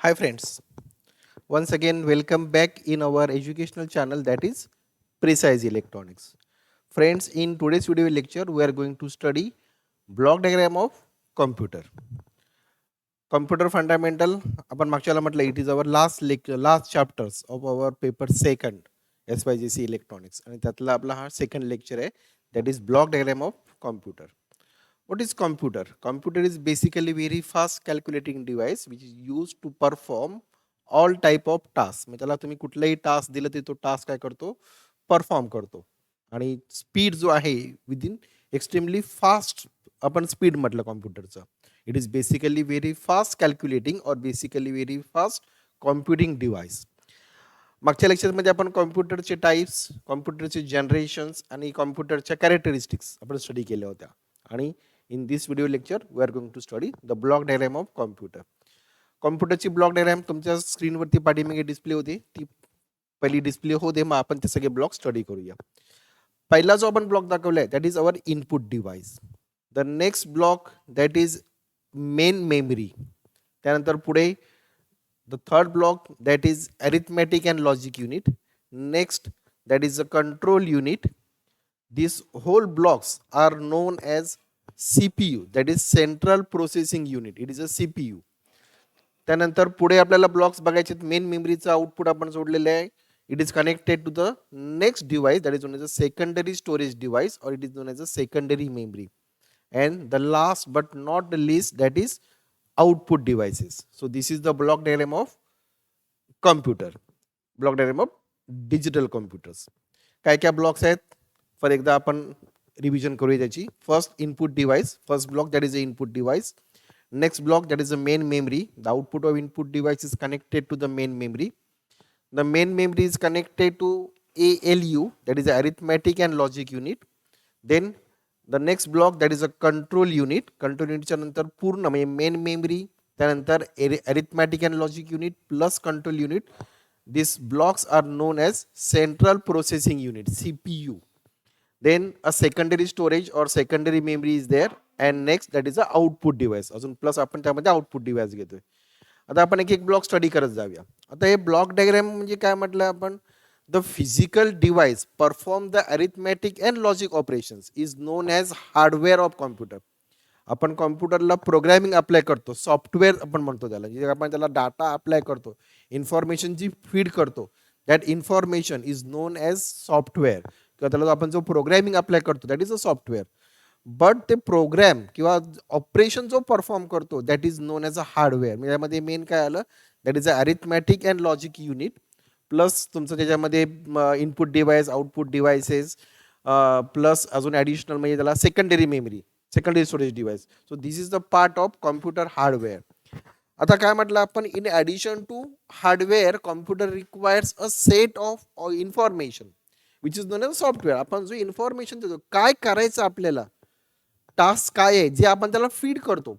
Hi friends, once again welcome back in our educational channel, that is Precise Electronics. Friends, in today's video lecture we are going to study block diagram of computer. Computer fundamental आपण मागच्याला म्हटलं it is our last chapters of our paper second SYGC electronics आणि त्यातला आपला हा second lecture आहे, that is block diagram of computer. What is computer? Computer is basically very fast calculating device which is used to perform all type of tasks. म्हणजे त्याला तुम्ही कुठलाही task दिलं तर तो टास्क काय करतो, परफॉर्म करतो. आणि स्पीड जो आहे विदिन एक्स्ट्रीमली फास्ट आपण स्पीड म्हटलं कॉम्प्युटरचं. It is basically very fast calculating और basically very fast computing device. मागच्या लेक्चरमध्ये आपण कॉम्प्युटरचे टाईप्स, कॉम्प्युटरचे जनरेशन्स आणि कॉम्प्युटरच्या कॅरेक्टरिस्टिक्स आपण स्टडी केल्या होत्या. आणि in this video lecture we are going to study the block diagram of computer. कॉम्प्युटरची ब्लॉक डायग्राम तुमच्या स्क्रीनवरती पाठीमागे डिस्प्ले होते, ती पहिली डिस्प्ले होते. मग आपण ते सगळे ब्लॉक स्टडी करूया. पहिला जो आपण ब्लॉक दाखवलाय that is our input device. The next block that is main memory. त्यानंतर पुढे the third block that is arithmetic and logic unit. Next, that is a control unit. These whole blocks are known as CPU, that is central processing unit. It is a CPU. त्यानंतर पुढे आपल्याला blocks बघायचे. Main मेमरीचं output आपण जोडलेलं आहे. It is connected to the next device that is known as a secondary storage device और it is known as a secondary memory. And the last but not the least, that is output devices. So this is the block diagram of computer, block diagram of digital computers. काय काय blocks आहेत for एकदा आपण revision करूया त्याची. First input device, first block that is a input device. Next block that is a main memory. The output of input device is connected to the main memory. The main memory is connected to ALU, that is the arithmetic and logic unit. Then the next block that is a control unit. Control unit च्या नंतर पूर्ण म्हणजे main memory, त्यानंतर arithmetic and logic unit plus control unit. These blocks are known as central processing unit, CPU. Then a secondary storage or secondary memory is there. And next that is a output device. अजून plus आपण त्यामध्ये output device घेतोय. आता आपण एक एक block study करत जाऊया. आता हे ब्लॉक डायग्राम म्हणजे काय म्हटलं आपण, the physical device perform the arithmetic and logic operations is known as hardware of computer. आपण कॉम्प्युटरला प्रोग्रामिंग अप्लाय करतो, सॉफ्टवेअर आपण म्हणतो त्याला. जे आपण त्याला डाटा अप्लाय करतो, इन्फॉर्मेशन जी फीड करतो, that information is known as software. किंवा त्याला आपण जो प्रोग्रामिंग अप्लाय करतो that is a software. But ते प्रोग्राम किंवा ऑपरेशन जो परफॉर्म करतो that is known as a hardware. यामध्ये मेन काय आलं, that is a arithmetic and logic unit plus तुमचं त्याच्यामध्ये input device, output devices plus अजून ॲडिशनल म्हणजे त्याला secondary memory, secondary storage device. So this is the part of computer hardware. आता काय म्हटलं आपण, in addition to hardware computer requires a set of information which is known as software. आपण जो information देतो, काय करायचं आपल्याला, टास्क काय आहे जे आपण त्याला फीड करतो,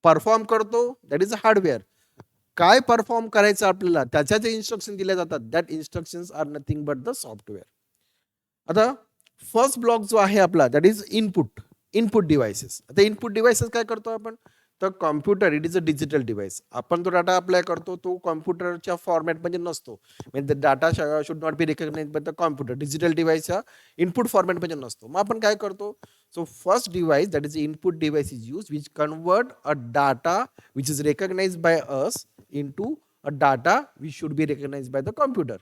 परफॉर्म करतो, दॅट इज अ हार्डवेअर. काय परफॉर्म करायचं आपल्याला त्याच्या जे इन्स्ट्रक्शन दिल्या जातात that instructions are nothing but the software. आता फर्स्ट ब्लॉक जो आहे आपला that is input, input devices. आता इनपुट डिव्हाइसेस काय करतो आपण, तर computer it is a digital device. आपण तो डाटा अप्लाय करतो तो कॉम्प्युटरच्या फॉर्मॅटमध्ये नसतो. म्हणजे data should not be recognise by the computer. Digital डिव्हाइसच्या इनपुट फॉर्मॅटमध्ये नसतो. मग आपण काय करतो, so first device that is input device is use which convert a data which is recognise by us into a data which should be recognized by the computer.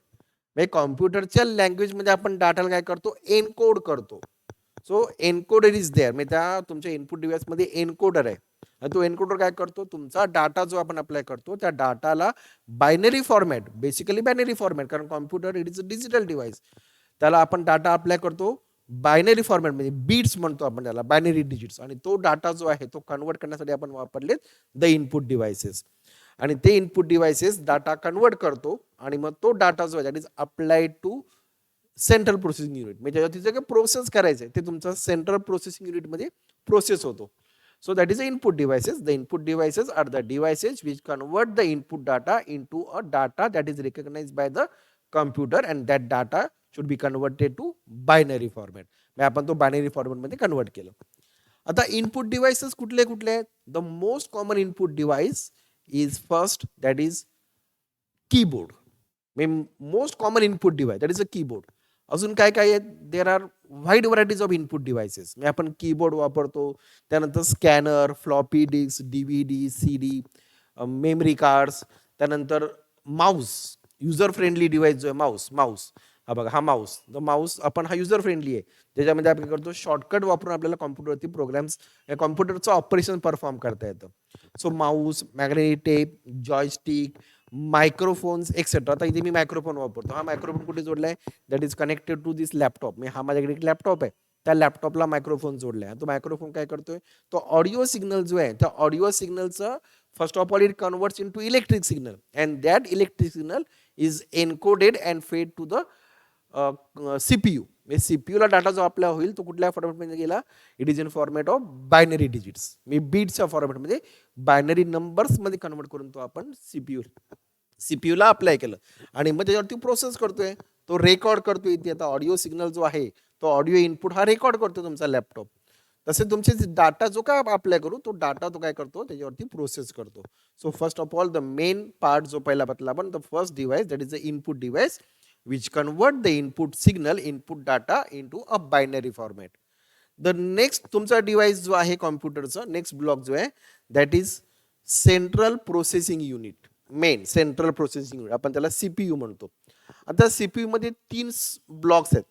म्हणजे कॉम्प्युटरच्या लँग्वेजमध्ये आपण डाटाला काय करतो, एनकोड करतो. So encoder is there. म्हणजे त्या तुमच्या input डिव्हाइसमध्ये एनकोडर आहे. आणि तो एनकोडर काय करतो, तुमचा डाटा जो आपण अप्लाय करतो त्या डाटाला binary format, basically binary format, कारण computer it is a digital device. त्याला आपण डाटा अप्लाय करतो बायनरी फॉर्मॅट म्हणजे बीट्स म्हणतो आपण त्याला, बायनरी डिजिट्स. आणि तो डाटा जो आहे तो कन्वर्ट करण्यासाठी आपण वापरलेत द इनपुट डिव्हाइसेस. आणि ते इनपुट डिव्हाइसेस डाटा कन्वर्ट करतो आणि मग तो डाटा जो आहे that is applied to central processing unit. म्हणजे तिचं काय प्रोसेस करायचं आहे ते तुमचं सेंट्रल प्रोसेसिंग युनिटमध्ये प्रोसेस होतो. So that is a input devices. The input devices are the devices which convert the input data into a data that is recognised by the computer and that data should be converted to binary format. म्हणजे आपण तो binary फॉर्मॅटमध्ये convert केलं. आता input devices कुठले कुठले आहेत, the most common input device is first that is keyboard, most common input device that is a keyboard. अजून काय काय आहेत, there are wide varieties of input devices. आपण कीबोर्ड वापरतो, त्यानंतर scanner, floppy disk, DVD, CD, memory cards, त्यानंतर mouse, user friendly device जो आहे माऊस. हा बघा, हा माऊस आपण हा युजर फ्रेंडली आहे. त्याच्यामध्ये आपण करतो शॉर्टकट वापरून आपल्याला कॉम्प्युटरवरती प्रोग्राम्स, कॉम्प्युटरचं ऑपरेशन परफॉर्म करता येतं. So mouse, magnetic tape, joystick, microphones etcetera. आता इथे मी मायक्रोफोन वापरतो. हा मायक्रोफोन कुठे जोडलाय, that is connected to this laptop. हा माझ्याकडे एक लॅपटॉप आहे, त्या लॅपटॉपला मायक्रोफोन जोडलाय. तो मायक्रोफोन काय करतोय, तो ऑडिओ सिग्नल जो आहे त्या ऑडिओ सिग्नलचं first of all it converts in to electric signal, and that electric signal is encoded and fed to the CPU. CPU ला डाटा जो आपला होईल तो कुठल्या फॉर्मॅटमध्ये गेला, it is in format of binary digits. बीट्सच्या फॉर्मॅटमध्ये बायनरी नंबर्स मध्ये कन्वर्ट करून तो आपण सीपीयूला अप्लाय केलं आणि मग त्याच्यावरती प्रोसेस करतोय, तो रेकॉर्ड करतोय. इथे आता ऑडिओ सिग्नल जो आहे तो ऑडिओ इनपुट हा रेकॉर्ड करतो तुमचा लॅपटॉप. तसे तुमचे डाटा जो काय अप्लाय करू तो डाटा तो काय करतो, त्याच्यावरती प्रोसेस करतो. So first of all the main part जो पहिला बघला आपण, the first device that is the input device which convert the input signal, input data into a binary format. The next तुमचा डिव्हाइस जो आहे कॉम्प्युटरचा नेक्स्ट ब्लॉक जो आहे that is central processing unit. Main central processing unit आपण त्याला CPU म्हणतो. आता CPU मध्ये 3 ब्लॉक्स आहेत.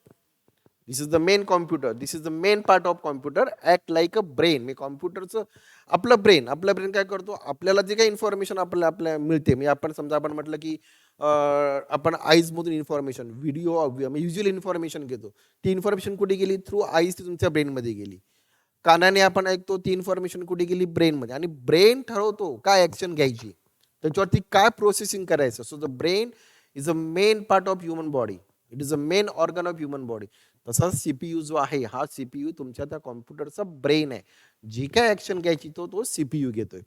This is the main computer, this is the main part of computer, act like a brain. मी कॉम्प्युटरचं आपलं ब्रेन काय करतो, आपल्याला जे काही इन्फॉर्मेशन आपल्याला मिळते, म्हणजे आपण समजा आपण म्हटलं की आपण आईज मधून इन्फॉर्मेशन, व्हिडिओ, युज्युअल इन्फॉर्मेशन घेतो. ती इन्फॉर्मेशन कुठे गेली, थ्रू आईज ती तुमच्या ब्रेनमध्ये गेली. कानाने आपण ऐकतो, ती इन्फॉर्मेशन कुठे गेली, ब्रेनमध्ये. आणि ब्रेन ठरवतो काय ऍक्शन घ्यायची, त्याच्यावरती काय प्रोसेसिंग करायचं. So the brain is a main part of human body, it is a main organ of human body. तसा CPU जो आहे, हा CPU तुमच्या त्या कॉम्प्युटरचा ब्रेन आहे. जी काय ऍक्शन घ्यायची तो CPU घेतोय.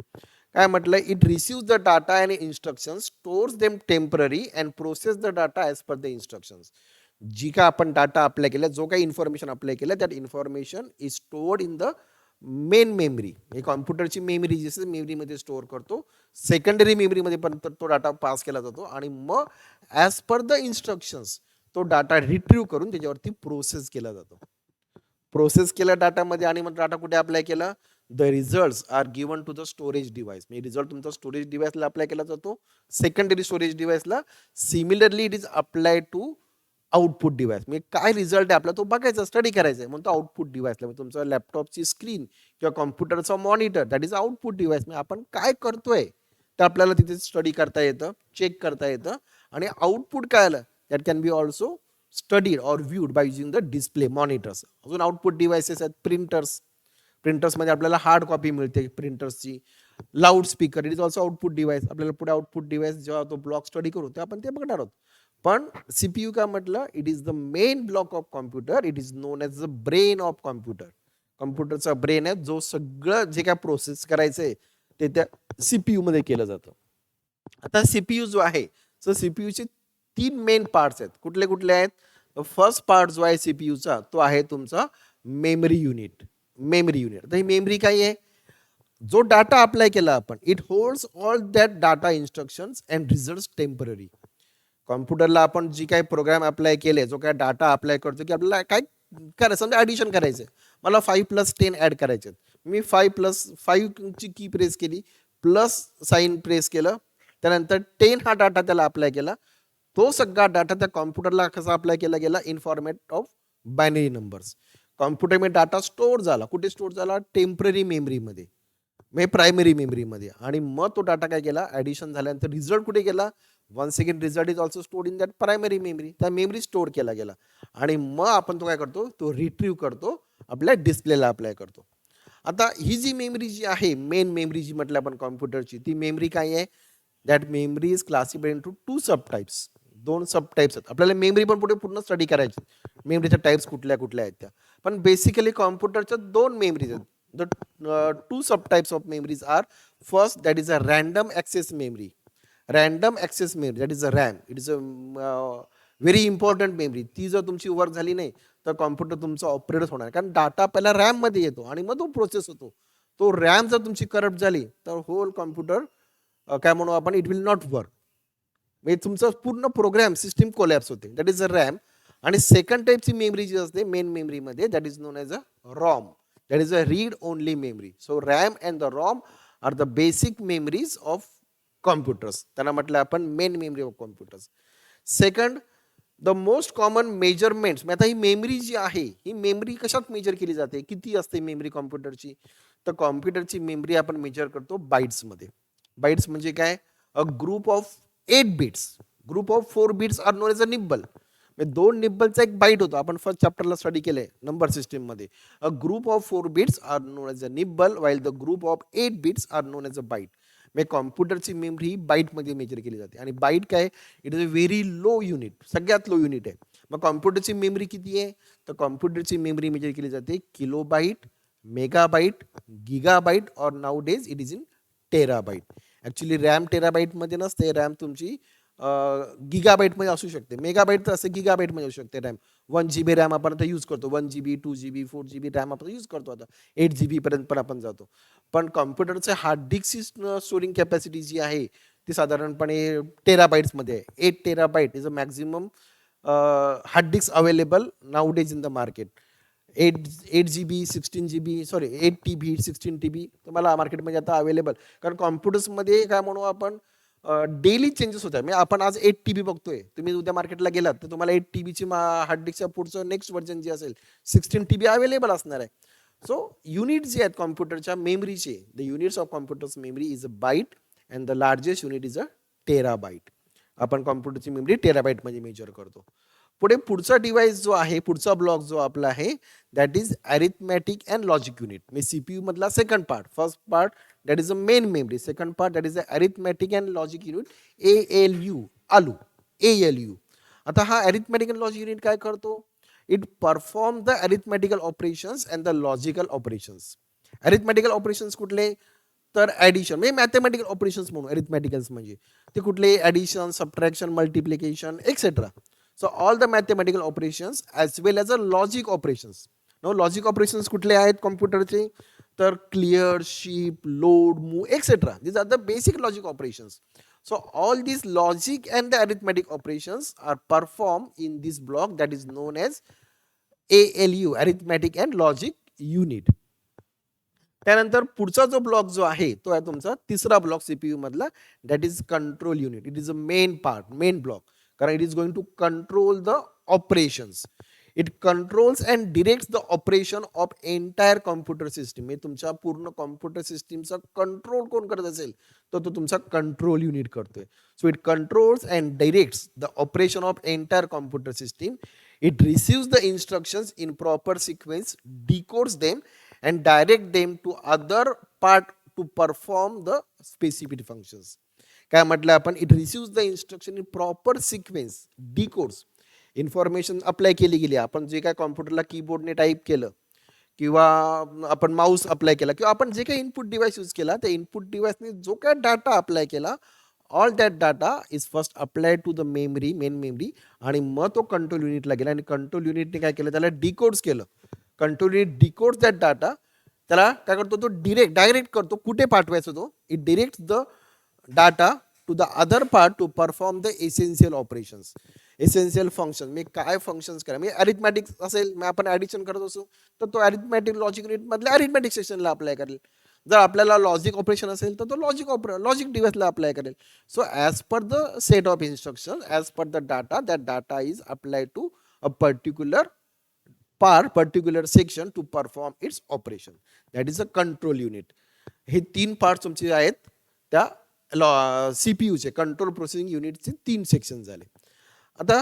काय म्हटलं, it receive the data and instructions, stores them temporary and process the data as per the instructions. जी काय आपण डाटा अप्लाय केला, जो काही इन्फॉर्मेशन अप्लाय केलं, that information is stored in the main memory. हे कॉम्प्युटरची मेमरी जी मेमरीमध्ये स्टोअर करतो. सेकंडरी मेमरीमध्ये पण तो डाटा पास केला जातो आणि मग ॲज पर द इन्स्ट्रक्शन्स तो डाटा रिट्रीव्ह करून त्याच्यावरती प्रोसेस केला जातो. प्रोसेस केला डाटामध्ये आणि मग डाटा कुठे अप्लाय केला, the results are given to the storage device. म्हणजे रिझल्ट तुमचा स्टोरेज डिव्हाइसला अप्लाय केला जातो, सेकंडरी स्टोरेज डिव्हाइसला. Similarly it is apply to output device. म्हणजे काय रिझल्ट आहे आपला तो बघायचा, स्टडी करायचा आहे, म्हणून तो आउटपुट डिव्हाइसला. म्हणजे तुमचा लॅपटॉपची स्क्रीन किंवा कॉम्प्युटरचा monitor that is output device. म्हणजे आपण काय करतोय ते आपल्याला तिथे स्टडी करता येतं, चेक करता येतं. आणि आउटपुट काय आलं that can be also studied or viewed by using the display monitors. अजून आउटपुट डिव्हाइसेस आहेत प्रिंटर्स. प्रिंटर्समध्ये आपल्याला हार्ड कॉपी मिळते प्रिंटर्सची. Loud speaker, it is also output device. आपल्याला पुढे आउटपुट डिव्हाइस जेव्हा तो ब्लॉक स्टडी करू तेव्हा आपण ते बघणार आहोत. पण CPU काय म्हटलं, it is the main block of computer, it is known as the brain of computer. कॉम्प्युटरचा ब्रेन आहे, जो सगळं जे काय प्रोसेस करायचंय ते त्या CPU मध्ये केलं जातं. आता CPU जो आहे, सो CPUचे 3 मेन पार्ट्स आहेत. कुठले कुठले आहेत, फर्स्ट पार्ट जो आहे CPUचा तो आहे तुमचा मेमरी युनिट. आता ही मेमरी काय आहे, जो डाटा अप्लाय केला आपण, it holds all that data instructions and result temporary. कॉम्प्युटरला आपण जी काही प्रोग्राम अप्लाय केले, जो काय डाटा अप्लाय करतो, की आपल्याला काय करायचं, समजा ॲडिशन करायचं आहे, मला 5+10 ॲड करायचे. मी 5+5 ची की प्रेस केली, प्लस साईन प्रेस केलं, त्यानंतर 10 हा डाटा त्याला अप्लाय केला. तो सगळा डाटा त्या कॉम्प्युटरला कसा अप्लाय केला गेला, in format of binary numbers. कॉम्प्युटरमध्ये डाटा स्टोअर झाला, कुठे स्टोअर झाला, टेम्पररी मेमरीमध्ये, म्हणजे प्रायमरी मेमरीमध्ये. आणि मग तो डाटा काय केला, ॲडिशन झाल्यानंतर रिझल्ट कुठे गेला, once again result is also stored in that primary memory. त्या मेमरी स्टोअर केला गेला आणि मग आपण तो काय करतो, तो रिट्रीव्ह करतो, आपल्या डिस्प्लेला अप्लाय करतो. आता ही जी मेमरी जी आहे, मेन मेमरी जी म्हटलं आपण कॉम्प्युटरची, ती मेमरी काय आहे, that memory is classified into 2 sub types. 2 sub types आहेत. आपल्याला मेमरी पण पुढे पूर्ण स्टडी करायची, मेमरीच्या टाइप्स कुठल्या कुठल्या आहेत त्या. पण बेसिकली कॉम्प्युटरच्या 2 मेमरीज आहेत. The 2 sub types of memories are, first that is a random access memory. Random access memory that is a RAM. It is a very important memory. ती जर तुमची वर्क झाली नाही तर कॉम्प्युटर तुमचा ऑपरेटच होणार, कारण डाटा पहिला रॅममध्ये येतो आणि मग तो प्रोसेस होतो. तो रॅम जर तुमची करप्ट झाली तर होल कॉम्प्युटर काय म्हणू आपण, इट विल नॉट वर्क. म्हणजे तुमचा पूर्ण प्रोग्राम सिस्टीम कोलॅप्स होते, दॅट इज अ रॅम. आणि सेकंड टाईपची मेमरी जी असते मेन मेमरीमध्ये, that is known as a ROM, that is a read only memory. So RAM and the ROM are the basic memories of computers. त्यांना म्हटलं आपण main memory of computers. Second, the most common measurements. आता ही memory जी आहे ही memory कशात major केली जाते, किती असते मेमरी कॉम्प्युटरची? तर कॉम्प्युटरची मेमरी आपण मेजर करतो बाईट्समध्ये. बाईट्स म्हणजे काय? A group of 8 bits, group of 4 bits are known as a nibble. दोन निब्बलचा एक बाईट होतो, आपण फर्स्ट चॅप्टरला स्टडी केलंय नंबर सिस्टीम मध्ये. A group of 4 bits are known as a nibble while the group of 8 bits are known as a byte. म्हणजे कॉम्प्युटरची मेमरी ही बाईटमध्ये मेजर केली जाते. आणि बाईट काय? It is a very low unit, सगळ्यात low unit आहे. मग कॉम्प्युटरची मेमरी किती आहे? तर कॉम्प्युटरची मेमरी मेजर केली जाते kilobyte, megabyte, gigabyte, or nowadays it is in terabyte. Actually RAM टेराबाईटमध्ये नसते, रॅम तुमची गिगाबाईटमध्ये असू शकते. मेगाबाईट तर असं गिगाबाईटमध्ये असू शकते रॅम. 1 GB रॅम आपण आता यूज करतो, 1 GB, 2 GB, 4 GB रॅम आपण यूज करतो, आता 8 GB पर्यंत पण आपण जातो. पण कॉम्प्युटरचे हार्ड डिस्कची स्टोरिंग कॅपॅसिटी जी आहे ती साधारणपणे टेराबाईट्समध्ये आहे. 8 TB is a maximum hard disk available nowadays in the market. 8 GB, 16 GB, sorry 8 TB, 16 TB तुम्हाला मार्केटमध्ये आता अवेलेबल. कारण कॉम्प्युटर्समध्ये काय म्हणू आपण, डेली चेंजेस होत आहे. म्हणजे आपण आज 8 TB बघतोय, तुम्ही उद्या मार्केटला गेलात तर तुम्हाला 8 TB हार्ड डिस्कच्या पुढचं नेक्स्ट व्हर्जन जे असेल 16 TB अवेलेबल असणार आहे. सो युनिट जे आहेत कॉम्प्युटरच्या मेमरीचे, the units of computers memory is a byte and the largest unit is a terabyte. आपण कॉम्प्युटरची मेमरी टेराबाईटमध्ये मेजर करतो. पुढे पुढचा डिव्हाइस जो आहे, पुढचा ब्लॉक जो आपला आहे, that is arithmetic and logic unit. म्हणजे सीपीयू मधला second part. First part that is a main memory, second part that is a arithmetic and logic unit, ALU, आलू, ALU. आता हा अरिथमॅटिक अँड लॉजिक युनिट काय करतो? It perform the arithmetical operations and the logical operations. Arithmetical operations कुठले? तर addition म्हणजे mathematical operations म्हणून अरिथमॅटिकल्स म्हणजे ते कुठले? Addition, subtraction, multiplication etcetera. So all the mathematical operations as well as a logic operations. No logic operations कुठले आहेत कॉम्प्युटरचे? तर clear, ship, load, move etcetera. These are the basic logic operations. So all these logic and the arithmetic operations are performed in this block that is known as ALU, arithmetic and logic unit. त्यानंतर पुढचा जो block जो आहे तो आहे तुमचा तिसरा block CPU मधला, that is control unit. It is a main part, main block, कारण it is going to control the operations. It controls and directs the operation of entire computer system. म्हणजे तुमच्या पूर्ण कॉम्प्युटर सिस्टीमचा control कोण करत असेल तर तो तुमचा कंट्रोल युनिट करतोय. So it controls and directs the operation of entire computer system. It receives the instructions in proper sequence, decodes them and direct them to other part to perform the specific functions. काय म्हटलं आपण? It receives the instruction in proper sequence, decodes, information apply केली गेली. आपण जे काय कॉम्प्युटरला कीबोर्डने type केलं किंवा आपण माऊस अप्लाय केला किंवा आपण जे काही इनपुट डिव्हाइस यूज केला, त्या इनपुट डिव्हाइसने जो काय डाटा अप्लाय केला, all that data is first apply to the memory, main memory, आणि मग तो कंट्रोल युनिटला गेला आणि कंट्रोल युनिटने काय केलं? त्याला डिकोड्स केलं. Control unit decodes that data. त्याला काय करतो? तो डायरेक्ट करतो. कुठे पाठवायचा तो? It directs the data to the other part to perform the essential operations, essential function. मी काय फंक्शन्स करा? मी अरिथमॅटिक असेल, मग आपण ॲडिशन करत असो तर तो अरिथमॅटिक लॉजिक युनिट मधल्या अरिथमॅटिक सेक्शनला अप्लाय करेल. जर आपल्याला लॉजिक ऑपरेशन असेल तर तो लॉजिक डिव्हाइसला अप्लाय करेल. So as per the set of instruction, as per the data, that data is apply to a particular particular section to perform its operation. That is a control unit. हे 3 part तुमचे आहेत त्या सीपीयूचे, control processing युनिटचे 3 section झाले. आता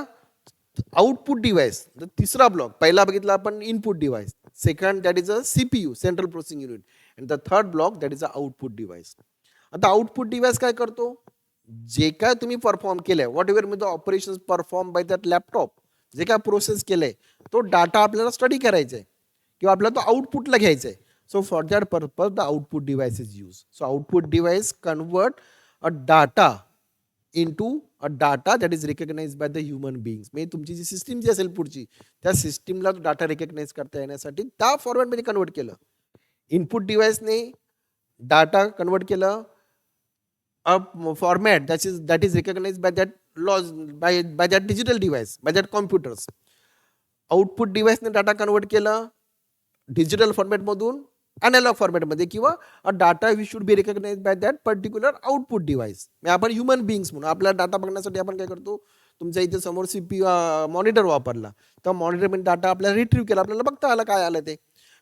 output device, तिसरा block. पहिला बघितला आपण input device, second that is a CPU, central processing unit, and the third block that is a output device. आता आउटपुट डिव्हाइस काय करतो? जे काय तुम्ही परफॉर्म केलंय, what ever the operation perform by that laptop, जे काय प्रोसेस केलंय तो डाटा आपल्याला स्टडी करायचा आहे किंवा आपल्याला तो आउटपुटला घ्यायचा आहे. So for that purpose the output device is use. So output device convert a data into a data that is recognise by the human beings. म्हणजे तुमची जी सिस्टीम जी असेल पुढची, त्या सिस्टीमला डाटा रिकग्नाइज करता येण्यासाठी त्या फॉर्मॅटमध्ये कन्वर्ट केलं. इनपुट डिव्हाइसने डाटा कन्वर्ट केलं a format that is recognise by that laws by that digital device, by that computers. Output डिव्हाइसने डाटा कन्वर्ट केला डिजिटल फॉर्मॅटमधून अॅनालॉग फॉर्मॅटमध्ये किंवा a data we should be recognise by that particular output device. आपण human beings म्हणून आपला data बघण्यासाठी आपण काय करतो, तुमच्या इथे समोर मॉनिटर वापरला तर मॉनिटरमध्ये डाटा आपल्याला रिट्रीव्ह केला, आपल्याला बघता आलं काय आलं ते.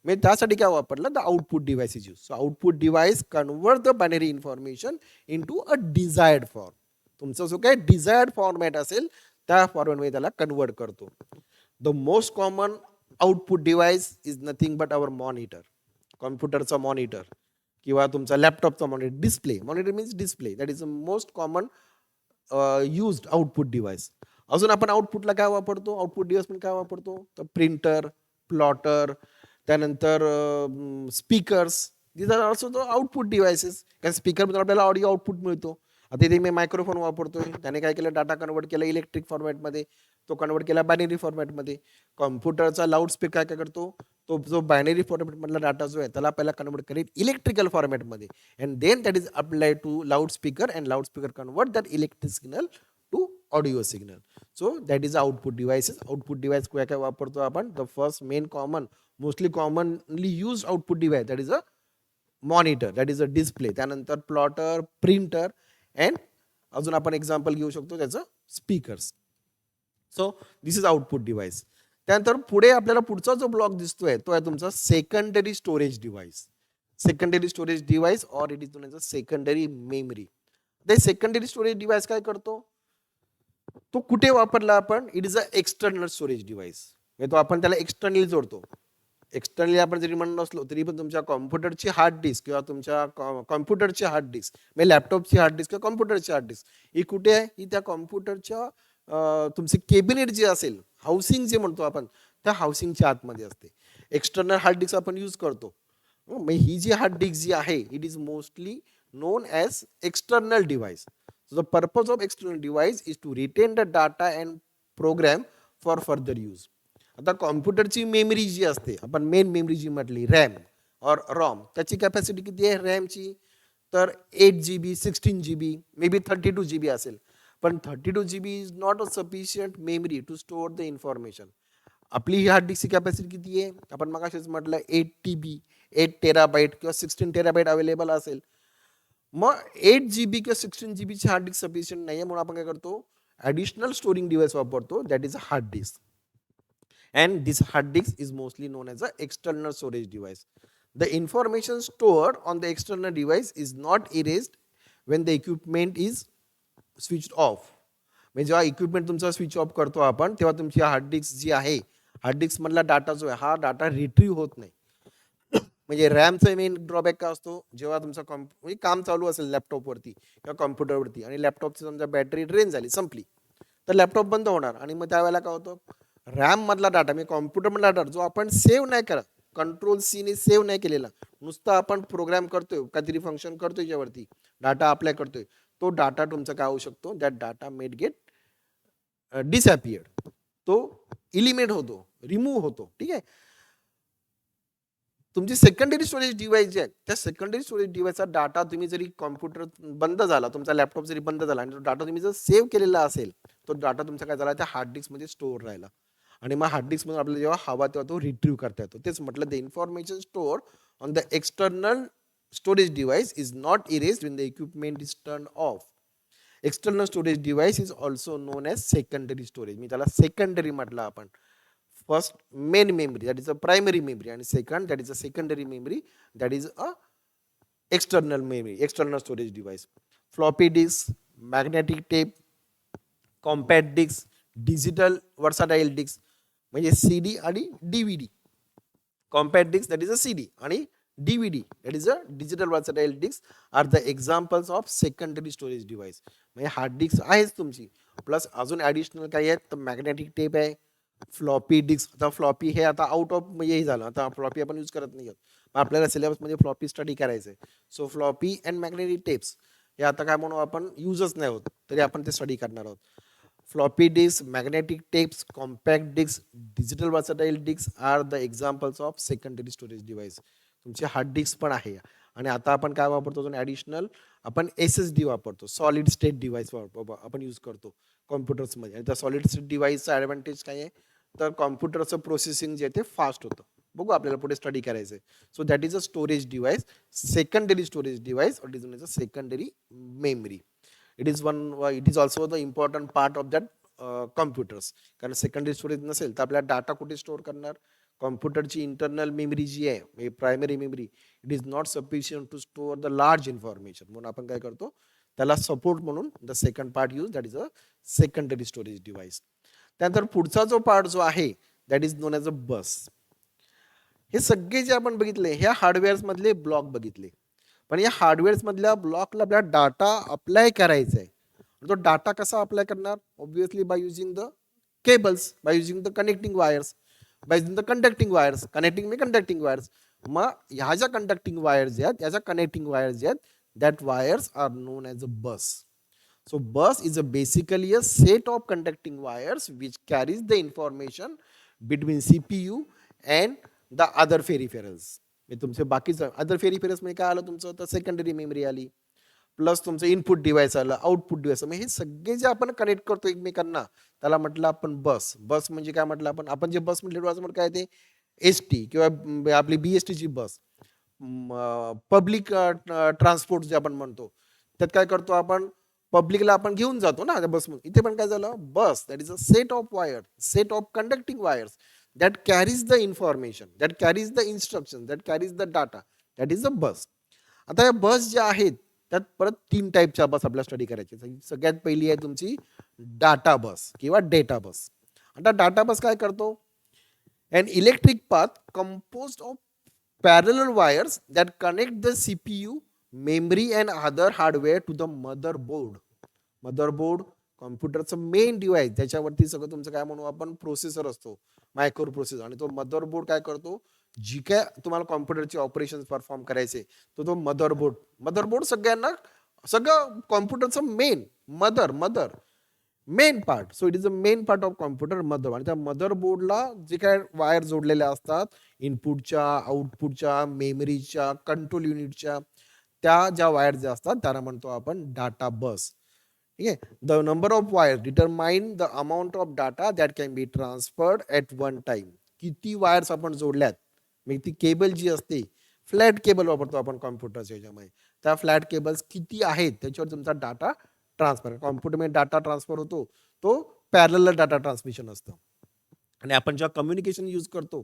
म्हणजे त्यासाठी काय वापरलं, the output device is use. So output device convert the binary information into a desired form. तुमचं जो काय डिझायर्ड फॉर्मॅट असेल त्या फॉर्मॅटमध्ये त्याला कन्वर्ट करतो. The most common output device is nothing but our monitor. कॉम्प्युटरचा मॉनिटर किंवा तुमचा लॅपटॉपचा monitor. Display, monitor means display, that is the most common used output device. अजून आपण आउटपुटला काय वापरतो, आउटपुट डिव्हाइस पण काय वापरतो, तर प्रिंटर, प्लॉटर, त्यानंतर speakers. These are also the output devices. कारण स्पीकरमधून आपल्याला ऑडिओ आउटपुट मिळतो. आता इथे मी मायक्रोफोन वापरतोय, त्याने काय केलं, डाटा कन्वर्ट केला इलेक्ट्रिक फॉर्मॅटमध्ये, तो कन्वर्ट केला बायनरी फॉर्मॅटमध्ये. कॉम्प्युटरचा लाऊड स्पीकर काय करतो, तो जो बायनरी फॉर्मॅटमधला डाटा जो आहे त्याला पहिला कन्वर्ट करेल इलेक्ट्रिकल फॉर्मॅटमध्ये, and then that is apply to loud speaker, and loud speaker convert that electric signal to audio signal. So that is output devices. Output device काय काय वापरतो आपण, the first main common mostly commonly use output device that is a monitor, that is a display. त्यानंतर plotter, printer, and अजून आपण example घेऊ शकतो त्याचं speakers. So this is output device. त्यानंतर पुढे आपल्याला पुढचा जो ब्लॉक दिसतोय तो आहे तुमचा secondary storage device. Secondary storage device और it is known as a secondary memory. ते सेकंडरी स्टोरेज डिव्हाइस काय करतो, तो कुठे वापरला आपण, it is a external storage device. तो आपण त्याला एक्सटर्नली जोडतो. एक्सटर्नली आपण जरी म्हणत नसलो तरी पण तुमच्या कॉम्प्युटरची हार्ड डिस्क किंवा तुमच्या कॉम्प्युटरची हार्ड डिस्क म्हणजे लॅपटॉपची हार्ड डिस्क किंवा कॉम्प्युटरची हार्ड डिस्क ही कुठे आहे, ही त्या कॉम्प्युटरच्या तुमचे कॅबिनेट जे असेल, हाऊसिंग जे म्हणतो आपण, त्या हाऊसिंगच्या आतमध्ये असते. एक्सटर्नल हार्ड डिस्क आपण यूज करतो. ही जी हार्ड डिस्क जी आहे it is mostly known as external device. So the purpose of external device is to retain the data and program for further use. आता कॉम्प्युटरची मेमरी जी असते, आपण मेन मेमरी जी म्हटली RAM और ROM, त्याची capacity किती आहे रॅमची, तर 8 GB, 16 GB, may be 32 GB असेल. पण 32 GB is not a sufficient memory to store the information. आपली ही हार्ड डिस्कची कॅपॅसिटी किती आहे, आपण मग असेच म्हटलं 8 TB, 8 TB किंवा 16 TB अवेलेबल असेल. मग 8 GB किंवा 16 GB हार्ड डिस्क सफिशियंट नाही आहे, म्हणून आपण काय करतो, ॲडिशनल स्टोरिंग डिव्हाइस वापरतो, that is a hard disk. And this hard disk is mostly known as an external storage device. The information stored on the external device is not erased when the equipment is switched off. म्हणजे जेव्हा equipment तुमचा switch off करतो आपण तेव्हा तुमची hard disk जी आहे, hard disk मधला data जो आहे हा डाटा रिट्रीव्ह होत नाही. म्हणजे रॅमचा मेन ड्रॉबॅक काय असतो, जेव्हा तुमचा म्हणजे काम चालू असेल लॅपटॉपवरती किंवा कॉम्प्युटरवरती आणि लॅपटॉपची समजा बॅटरी ड्रेन झाली, संपली, तर लॅपटॉप बंद होणार. आणि मग त्यावेळेला काय होतं, रॅम मधला डाटा म्हणजे कॉम्प्युटर मधला डाटा जो आपण सेव्ह नाही करत, कंट्रोल सीने सेव्ह नाही केलेला, नुसतं आपण प्रोग्राम करतोय, काहीतरी फंक्शन करतोय, ज्यावरती डाटा अप्लाय करतोय, तो डाटा तुमचा काय होऊ शकतो, that data made get disappeared, तो इलिमिनेट होतो, रिमूव्ह होतो. ठीक आहे. तुमची सेकंडरी स्टोरेज डिव्हाइस जे आहे त्या सेकंडरी स्टोरेज डिव्हाइसचा डाटा तुम्ही जरी कॉम्प्युटर बंद झाला, तुमचा लॅपटॉप जरी बंद झाला आणि तो डाटा तुम्ही जर सेव्ह केलेला असेल, तो डाटा तुमचा काय झाला त्या हार्ड डिस्कमध्ये स्टोअर राहिला. आणि मग हार्ड डिस्कमधून आपल्याला जेव्हा हवा तेव्हा तो रिट्रीव्ह करता येतो. तेच म्हटलं, the information store on the external storage device is not erased when the equipment is turn off. External storage device is also known as secondary storage. मी त्याला सेकंडरी म्हटलं आपण. First main memory, that is a primary memory, and second that is a secondary memory, that is a external memory, external storage device. Floppy disk, magnetic tape, compact disk, digital versatile disk म्हणजे CD आणि DVD. Compact disk that is a CD आणि DVD that is a digital versatile disk are the examples of secondary storage device. म्हणजे hard disk आहेच तुमची, plus अजून additional काय आहेत, तर मॅग्नेटिक टेप आहे, फ्लॉपी डिस्क. आता फ्लॉपी हे आता आउट ऑफ म्हणजे हे झालं, आता फ्लॉपी आपण यूज करत नाही आहोत, आपल्याला सिलेबसमध्ये फ्लॉपी स्टडी करायचं आहे. So floppy and magnetic tapes हे आता काय म्हणू आपण यूजच नाही होत, तरी आपण ते स्टडी करणार आहोत. Floppy disk, magnetic tapes, compact disc, digital versatile disc are the examples of secondary storage device. तुमची हार्ड डिस्क पण आहे. आणि आता आपण काय वापरतो अजून ॲडिशनल, आपण SSD वापरतो, सॉलिड स्टेट डिव्हाइस आपण यूज करतो कॉम्प्युटर्समध्ये. आणि त्या सॉलिड स्टेट डिव्हाइसचा ॲडव्हान्टेज काय आहे, तर कॉम्प्युटरचं प्रोसेसिंग जे आहे ते फास्ट होतं. बघू आपल्याला पुढे स्टडी करायचं आहे. So that is a storage device, secondary storage device, it is a secondary memory. It is also the important part of that computers. कारण सेकंडरी स्टोरेज नसेल तर आपला डाटा कुठे स्टोअर करणार. कॉम्प्युटरची इंटरनल मेमरी जी आहे, primary memory, it is not sufficient to store the large information. म्हणून आपण काय करतो, त्याला सपोर्ट म्हणून the second part use, that is a secondary storage device. त्यानंतर पुढचा जो पार्ट जो आहे that is known as a bus. हे सगळे जे आपण बघितले ह्या हार्डवेअर्स मधले ब्लॉक बघितले, पण या हार्डवेअर्स मधल्या ब्लॉकला आपल्याला डाटा अप्लाय करायचा आहे. तो डाटा कसा अप्लाय करणार, obviously by using the cables, by using the connecting wires, by using the conducting wires. Connecting मी कंडक्टिंग वायर्स. मग ह्या ज्या कंडक्टिंग वायर्स आहेत, ह्या ज्या कनेक्टिंग वायर्स आहेत, that wires are known as a bus. So bus is basically a set of conducting wires which carries the information between CPU and the other peripherals. म्हणजे तुमचे बाकीचं अदर पेरिफेरल्स मध्ये काय आलं तुमचं, तर सेकंडरी मेमरी आली, प्लस तुमचं इनपुट डिव्हाइस आलं, आउटपुट डिव्हाइस. मग हे सगळे जे आपण कनेक्ट करतो एकमेकांना त्याला म्हटलं आपण बस. बस म्हणजे काय म्हटलं आपण जे बस म्हटलं काय ते ST किंवा आपली BST ची बस, पब्लिक ट्रान्सपोर्ट जे आपण म्हणतो, त्यात काय करतो आपण, पब्लिकला आपण घेऊन जातो ना त्या बसमध्ये. इथे पण काय झालं, bus that is a set of wire, set of conducting wires that carries the information, that carries the instruction, that carries the data, that is a bus. आता या बस ज्या आहेत त्यात परत 3 टाईपच्या बस आपल्याला स्टडी करायची. सगळ्यात पहिली आहे तुमची डाटा बस किंवा डेटा बस. आता डाटा बस काय करतो, an electric path composed of parallel wires that connect the CPU, memory and other hardware to the motherboard. Motherboard कॉम्प्युटरचं मेन डिव्हाइस, त्याच्यावरती सगळं तुमचं काय म्हणू आपण, प्रोसेसर असतो, मायक्रो प्रोसेसर. आणि तो मदरबोर्ड काय करतो, जी काय तुम्हाला कॉम्प्युटरचे ऑपरेशन परफॉर्म करायचे तो मदरबोर्ड सगळ्यांना, सगळं कॉम्प्युटरचं main mother main part. So it is a main part of computer mother. आणि त्या मदरबोर्डला जे काय वायर जोडलेल्या असतात, इनपुटच्या, आउटपुटच्या, मेमरीच्या, कंट्रोल युनिटच्या, त्या ज्या वायर ज्या असतात त्याला म्हणतो आपण डाटा बस. ठीक आहे. The number of wire determine the amount of data that can B transferred at one time. किती वायर्स आपण जोडल्यात, म्हणजे ती केबल जी असते, फ्लॅट केबल वापरतो आपण कॉम्प्युटरच्या ह्याच्यामध्ये, त्या फ्लॅट केबल्स किती आहेत त्याच्यावर तुमचा डाटा ट्रान्सफर, कॉम्प्युटरमध्ये डाटा ट्रान्सफर होतो, तो पॅरलल डाटा ट्रान्समिशन असतं. आणि आपण जेव्हा कम्युनिकेशन यूज करतो,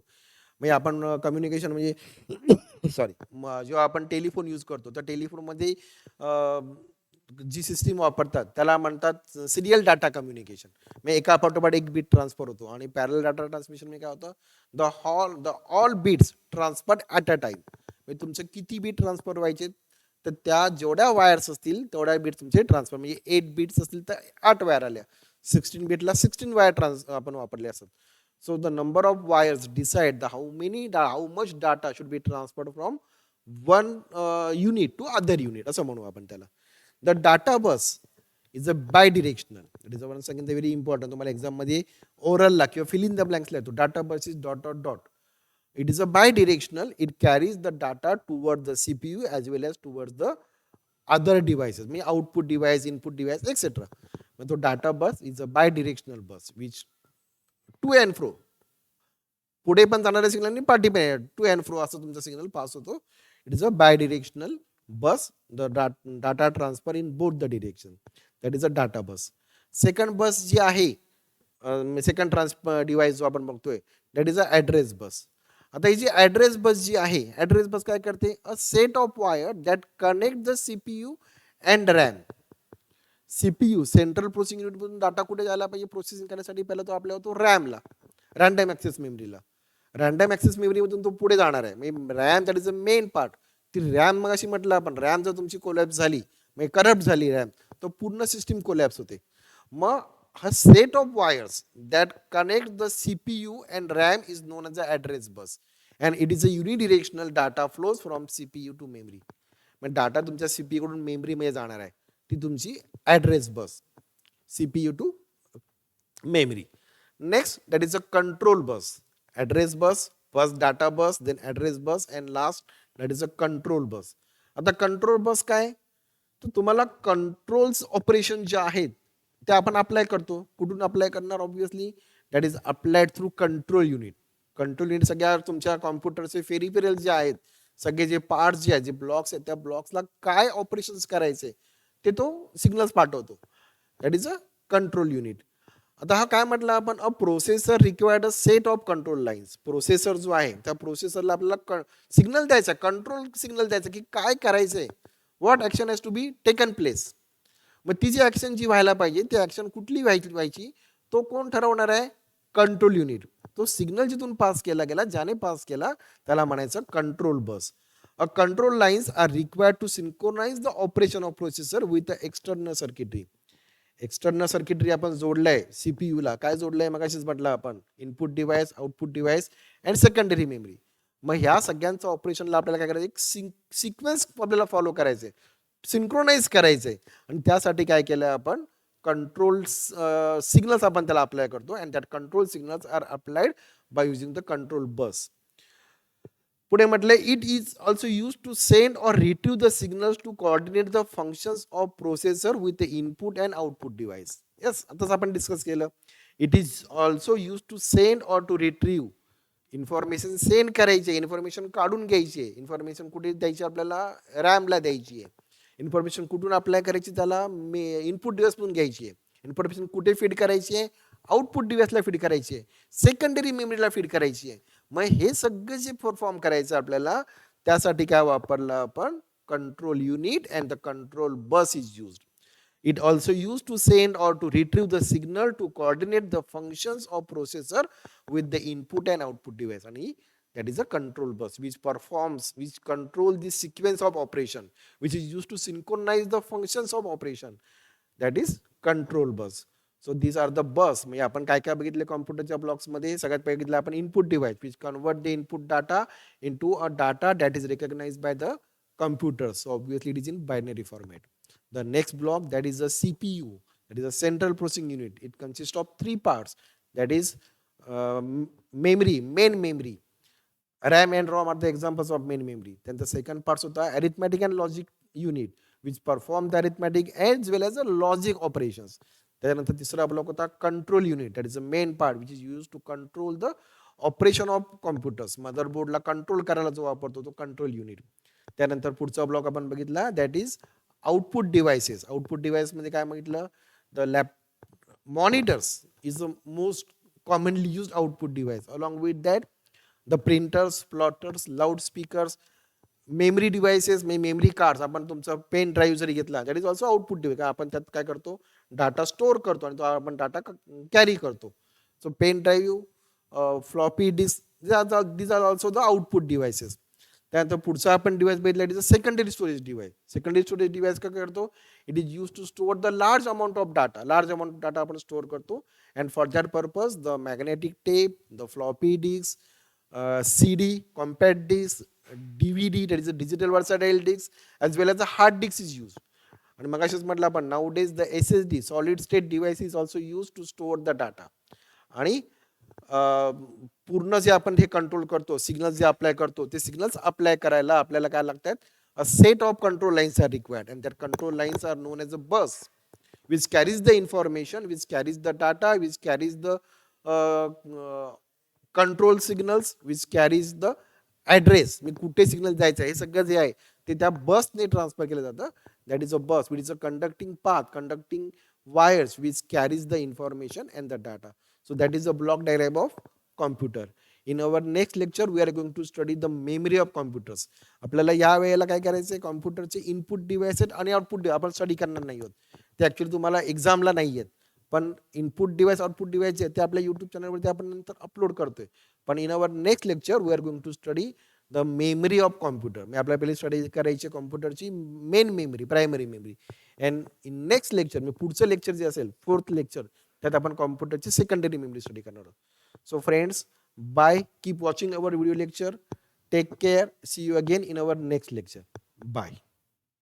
म्हणजे आपण कम्युनिकेशन म्हणजे सॉरी, जेव्हा आपण टेलिफोन यूज करतो तर टेलिफोनमध्ये जी सिस्टीम वापरतात त्याला म्हणतात सिरियल डाटा कम्युनिकेशन. म्हणजे एका पाठोपाठ एक बीट ट्रान्सफर होतो. आणि पॅरल डाटा ट्रान्समिशन म्हणजे काय होतं, the all bits transfer at a time. म्हणजे तुमचं किती बीट ट्रान्सफर व्हायचे, तर त्या जेवढ्या वायर्स असतील तेवढ्या बीट तुमचे ट्रान्सफर, म्हणजे 8 बीट्स असतील तर 8 वायर आल्या, 16 बीटला 16 वायर आपण वापरले असतात. So the number of wires decide the how much data should be transferred from one unit to other unit, असं म्हणू आपण त्याला. The data bus is a bidirectional. It is सांगितलं व्हेरी इम्पॉर्टंट, तुम्हाला एक्झाममध्ये ओरलला किंवा फिल इन द ब्लँक्सला येतो, data bus is dot dot dot. It is a bidirectional. It carries the data towards the CPU as well as towards the other devices, mean output device, input device, etc. So data bus is a bidirectional bus which to and fro, पुढे पण जाणाऱ्या signal आणि पाठी पण two and fro असं तुमचा signal pass होतो. It is a bidirectional bus. The data transfer in both the direction, that is a data bus. Second bus जी आहे, सेकंड डिव्हाइस जो आपण बघतोय, that is a address bus. आता ही जी ॲड्रेस बस जी आहे, ॲड्रेस बस काय करते, a set of wire that connect the CPU and RAM. CPU central processing युनिटमधून डाटा कुठे जायला पाहिजे प्रोसेसिंग करण्यासाठी, पहिला तो आपल्या होतो रॅमला, रँडम ॲक्सेस मेमरीला. रँडम ॲक्सेस मेमरीमधून तो पुढे जाणार आहे, म्हणजे RAM that is a main part. ती रॅम मग अशी म्हटलं आपण, रॅम जर तुमची कोलॅप्स झाली, म्हणजे करप्ट झाली रॅम, तर पूर्ण सिस्टीम कोलॅप्स होते. मग हा set of wires that connect the CPU and RAM is known as a address bus. And it is a unidirectional data flows from CPU to memory. म्हणजे डाटा तुमच्या CPU कडून मेमरीमध्ये जाणार आहे, ती तुमची address bus, CPU to memory. Next, that is a control bus. Address bus, first data bus, then address bus, and last that is a control bus. आता कंट्रोल बस काय, तर तुम्हाला कंट्रोल्स ऑपरेशन जे आहेत ते आपण अप्लाय करतो. कुठून अप्लाय करणार? Obviously that is applied through control unit. Control unit सगळ्या तुमच्या कॉम्प्युटरचे पेरिफेरल जे आहेत, सगळे जे पार्ट्स जे आहेत, जे ब्लॉक्स आहेत, त्या ब्लॉक्सला काय ऑपरेशन्स करायचे ते तो सिग्नल्स पाठवतो. That is a control unit. आता हा काय म्हटलं आपण? अ processor required a set of control lines. Processor जो आहे त्या प्रोसेसरला आपल्याला सिग्नल द्यायचा, कंट्रोल सिग्नल द्यायचा की काय करायचंय, what action has to be taken place. मग ती जी ऍक्शन जी व्हायला पाहिजे ती ऍक्शन कुठली व्हायची तो कोण ठरवणार आहे? Control unit. तो सिग्नल जिथून पास केला गेला, ज्याने पास केला त्याला म्हणायचं control bus. A control lines are required to synchronise the operation of processor with external circuitry. External circuitry आपण जोडलंय सीपीयू ला. काय जोडलंय? मगाशीच म्हटलं आपण, input device, output device and secondary memory. मग ह्या सगळ्यांचं ऑपरेशनला आपल्याला काय करायचं? एक सिक्वेन्स आपल्याला फॉलो करायचंय, सिंक्रोनाइज करायचंय. आणि त्यासाठी काय केलंय आपण? कंट्रोल सिग्नल्स आपण त्याला अप्लाय करतो and that control signals are applied by using the control bus. पुढे म्हटले it is also use to send or retrieve the signals to coordinate the functions of processor with the input and output device. Yes, आताच आपण discuss केलं. It is also use to send or to retrieve. Information send करायची, information काढून घ्यायची. Information कुठे द्यायची? आपल्याला रॅमला द्यायची आहे. इन्फॉर्मेशन कुठून अप्लाय करायची? त्याला इनपुट डिव्हाइसमधून घ्यायची आहे. इन्फॉर्मेशन कुठे फीड करायची आहे? आउटपुट डिव्हाइसला फीड करायची आहे, सेकंडरी मेमरीला फीड करायची आहे. मग हे सगळं जे परफॉर्म करायचं आपल्याला, त्यासाठी काय वापरलं आपण? Control unit and the control bus is used. It also used to send or to retrieve the signal to coordinate the functions of processor with the input and output device. And that is a control bus which control the sequence of operation, which is used to synchronize the functions of operation. That is control bus. So these are the bus. म्हणजे आपण काय काय बघितले कॉम्प्युटरच्या blocks मध्ये? सगळ्यात पहिले बघितलं आपण input device which convert the input data into a data that is recognized by the computer. So obviously it is in binary format. The next block, that is the CPU, that is a central processing unit. It consists of three parts, that is memory, main memory. RAM and ROM are the examples of main memory. Then the second parts of the arithmetic and logic unit, which perform the arithmetic as well as the logic operations. त्यानंतर तिसरा block होता control unit. That is a main part which is use to control the operation of computers. मदरबोर्डला control करायला जो वापरतो तो control unit. त्यानंतर पुढचा ब्लॉक आपण बघितला, that is output devices. Output device मध्ये काय बघितलं? The lap monitors is the most commonly used output device. Along with that the printers, plotters, loud speakers, memory devices, memory cards. आपण तुमचा pen drive जरी घेतला, that is also output device. आपण त्यात काय करतो? डाटा स्टोअर करतो आणि तो आपण डाटा कॅरी करतो. So pen drive, floppy disk, these are also the output devices. त्यानंतर पुढचा आपण डिव्हाइस बघितला, it is a secondary storage device. Secondary storage device काय करतो? It is use to store the large amount of data. Large amount of data आपण store करतो and for that purpose the magnetic tape, the floppy disk, CD, compact disc, DVD, that is a digital versatile disc, as well as the hard disk is used. आणि मग असेच म्हटलं आपण, nowadays the SSD, solid state device is also used to store the data. आणि पूर्ण जे आपण हे कंट्रोल करतो, सिग्नल्स जे अप्लाय करतो, ते सिग्नल्स अप्लाय करायला आपल्याला काय लागतात? A set of control lines are required and that control lines are known as a bus which carries the information, which carries the data, which carries the control signals, which carries the address. मी कुठे signal जायचं हे सगळं जे आहे ते त्या बसने ट्रान्सफर केलं जातं. That is a bus which is a conducting path, conducting wires which carries the information and the data. So that is a block diagram of computer. In our next lecture we are going to study the memory of computers. आपल्याला या वेळेला काय करायचं आहे? कॉम्प्युटरचे input device आणि output device आपण study करणार नाही आहोत. ते ॲक्च्युली तुम्हाला एक्झामला नाही आहेत. पण इनपुट डिव्हाइस, आउटपुट डिव्हाइस जे ते आपल्या युट्यूब चॅनलवरती आपण नंतर अपलोड करतोय. पण in our next lecture we are going to study the memory of computer. मी आपल्या पहिले स्टडी करायची कॉम्प्युटरची main memory, primary memory. And in next lecture, मी पुढचं लेक्चर जे असेल, 4th लेक्चर, त्यात आपण कॉम्प्युटरची सेकंडरी मेमरी स्टडी करणार आहोत. So friends, bye. Keep watching our video lecture. Take care. See you again in our next lecture. Bye.